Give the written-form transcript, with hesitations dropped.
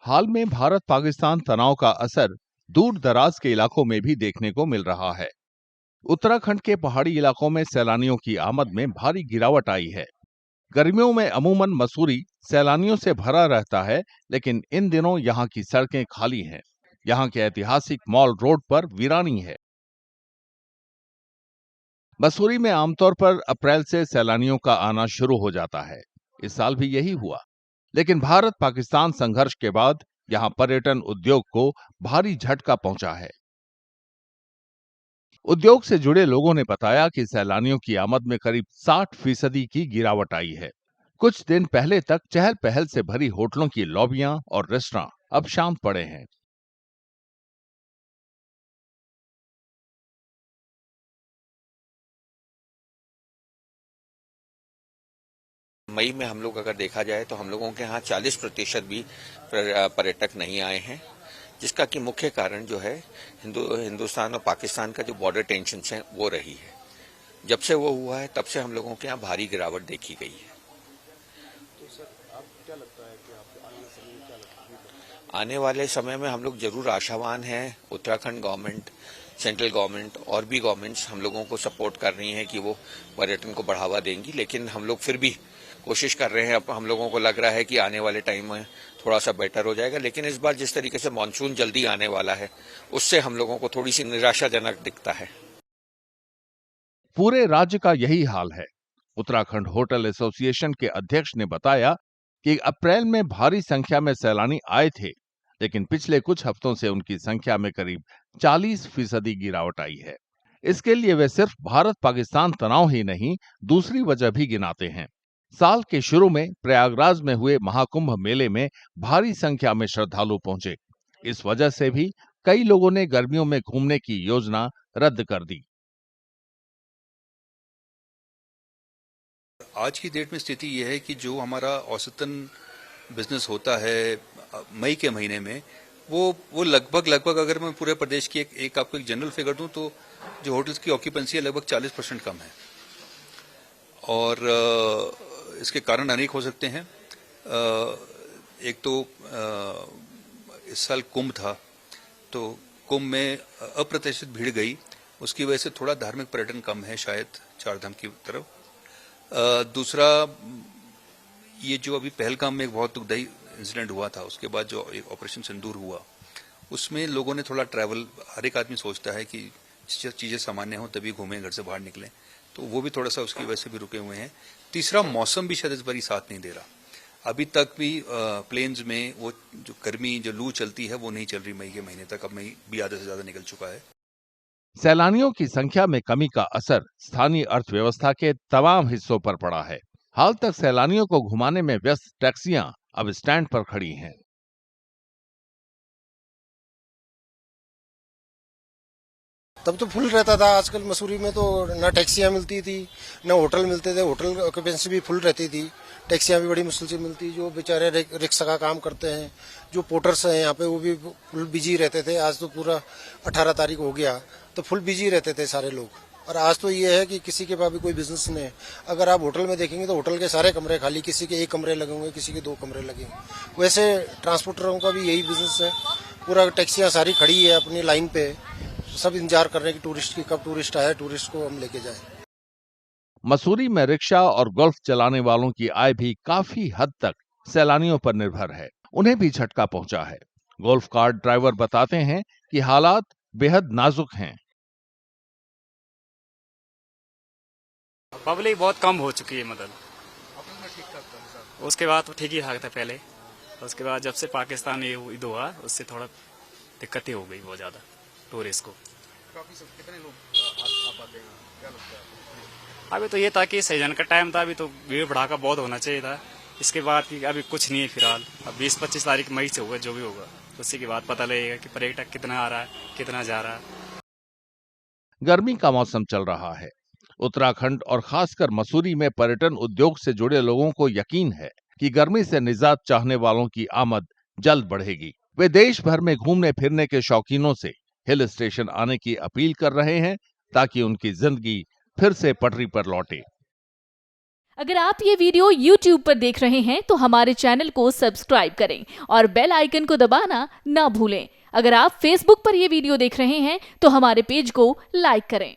हाल में भारत पाकिस्तान तनाव का असर दूर दराज के इलाकों में भी देखने को मिल रहा है। उत्तराखंड के पहाड़ी इलाकों में सैलानियों की आमद में भारी गिरावट आई है। गर्मियों में अमूमन मसूरी सैलानियों से भरा रहता है, लेकिन इन दिनों यहाँ की सड़कें खाली हैं। यहाँ के ऐतिहासिक मॉल रोड पर वीरानी है। मसूरी में आमतौर पर अप्रैल से सैलानियों का आना शुरू हो जाता है। इस साल भी यही हुआ, लेकिन भारत पाकिस्तान संघर्ष के बाद यहां पर्यटन उद्योग को भारी झटका पहुंचा है। उद्योग से जुड़े लोगों ने बताया कि सैलानियों की आमद में करीब 60% की गिरावट आई है। कुछ दिन पहले तक चहल पहल से भरी होटलों की लॉबियां और रेस्टोरेंट अब शांत पड़े हैं। मई में हम लोग अगर देखा जाए तो हम लोगों के यहाँ 40% भी पर्यटक नहीं आए हैं, जिसका कि मुख्य कारण जो है हिंदुस्तान और पाकिस्तान का जो बॉर्डर टेंशन है वो रही है। जब से वो हुआ है तब से हम लोगों के यहाँ भारी गिरावट देखी गई है। तो सर, आप क्या लगता है कि आप आने वाले समय में क्या लगता है? आने वाले समय में हम लोग जरूर आशावान हैं। उत्तराखंड गवर्नमेंट, सेंट्रल गवर्नमेंट और भी गवर्नमेंट्स हम लोगों को सपोर्ट कर रही हैं कि वो पर्यटन को बढ़ावा देंगी, लेकिन हम लोग फिर भी कोशिश कर रहे हैं। अब हम लोगों को लग रहा है कि आने वाले टाइम में थोड़ा सा बेटर हो जाएगा, लेकिन इस बार जिस तरीके से मानसून जल्दी आने वाला है उससे हम लोगों को थोड़ी सी निराशाजनक दिखता है। पूरे राज्य का यही हाल है। उत्तराखंड होटल एसोसिएशन के अध्यक्ष ने बताया कि अप्रैल में भारी संख्या में सैलानी आए थे, लेकिन पिछले कुछ हफ्तों से उनकी संख्या में करीब 40% गिरावट आई है। इसके लिए वे सिर्फ भारत पाकिस्तान तनाव ही नहीं, दूसरी वजह भी गिनाते हैं। साल के शुरू में प्रयागराज में हुए महाकुंभ मेले में भारी संख्या में श्रद्धालु पहुंचे। इस वजह से भी कई लोगों ने गर्मियों में घूमने की योजना रद्द कर दी। आज की डेट में स्थिति यह है कि जो हमारा औसतन बिजनेस होता है मई के महीने में, वो लगभग अगर मैं पूरे प्रदेश की एक आपको एक जनरल फिगर दूं तो जो होटल्स की ऑक्यूपेंसी है लगभग 40% कम है। और इसके कारण अनेक हो सकते हैं। एक तो इस साल कुंभ था, तो कुंभ में अप्रत्याशित भीड़ गई, उसकी वजह से थोड़ा धार्मिक पर्यटन कम है शायद चारधाम की तरफ। दूसरा, ये जो अभी पहलगाम में एक बहुत दुखदाई इंसिडेंट हुआ था, उसके बाद जो एक ऑपरेशन सिंदूर हुआ, उसमें लोगों ने थोड़ा ट्रैवल, हर एक आदमी सोचता है कि चीजें सामान्य हो तभी घूमें, घर से बाहर निकलें, तो वो भी थोड़ा सा उसकी वजह से भी रुके हुए हैं। तीसरा, मौसम भी शायद इस बार साथ नहीं दे रहा। अभी तक भी प्लेन्स में वो जो गर्मी, जो लू चलती है वो नहीं चल रही मई के महीने तक। अब मई भी आधे से ज्यादा निकल चुका है। सैलानियों की संख्या में कमी का असर स्थानीय अर्थव्यवस्था के तमाम हिस्सों पर पड़ा है। हाल तक सैलानियों को घुमाने में व्यस्त टैक्सियां अब स्टैंड पर खड़ी हैं। तब तो फुल रहता था। आजकल मसूरी में तो ना टैक्सियां मिलती थी, ना होटल मिलते थे। होटल ऑक्यूपेंसी भी फुल रहती थी, टैक्सियां भी बड़ी मुश्किल से मिलती। जो बेचारे रिक्शा का काम करते हैं, जो पोर्टर्स हैं यहाँ पे, वो भी फुल बिजी रहते थे। आज तो पूरा 18 तारीख हो गया, तो फुल बिजी रहते थे सारे लोग। और आज तो ये है कि किसी के पास भी कोई बिजनेस नहीं है। अगर आप होटल में देखेंगे तो होटल के सारे कमरे खाली, किसी के 1 कमरे लगे होंगे, किसी के 2 कमरे लगे होंगे। वैसे ट्रांसपोर्टरों का भी यही बिजनेस है। पूरा टैक्सियां सारी खड़ी है अपनी लाइन पे, सब इंतजार कर रहे हैं कि टूरिस्ट की, कब टूरिस्ट आए, टूरिस्ट को हम लेके जाएं। मसूरी में रिक्शा और गोल्फ चलाने वालों की आय भी काफी हद तक सैलानियों पर निर्भर है। उन्हें भी झटका पहुंचा है। गोल्फ कार्ट ड्राइवर बताते हैं कि हालात बेहद नाजुक हैं। पब्लिक बहुत कम हो चुकी है, मतलब उसके बाद तो ठीक ही था पहले। उसके बाद जब से पाकिस्तान ये ईद हुआ, उससे थोड़ा दिक्कतें हो गई बहुत ज्यादा टूरिस्ट को। कितने लोग आ पाते हैं, क्या लगता है? अभी तो ये था कि सीजन का टाइम था, अभी तो भीड़ भड़ाका बहुत होना चाहिए था। इसके बाद की अभी कुछ नहीं है फिलहाल। अब 20-25 तारीख मई से होगा जो भी होगा, उसी के बाद पता लगेगा कि पर्यटक कितना आ रहा है, कितना जा रहा है। गर्मी का मौसम चल रहा है। उत्तराखंड और खासकर मसूरी में पर्यटन उद्योग से जुड़े लोगों को यकीन है कि गर्मी से निजात चाहने वालों की आमद जल्द बढ़ेगी। वे देश भर में घूमने फिरने के शौकीनों से हिल स्टेशन आने की अपील कर रहे हैं, ताकि उनकी जिंदगी फिर से पटरी पर लौटे। अगर आप ये वीडियो YouTube पर देख रहे हैं तो हमारे चैनल को सब्सक्राइब करें और बेल आइकन को दबाना ना भूलें। अगर आप Facebook पर ये वीडियो देख रहे हैं तो हमारे पेज को लाइक करें।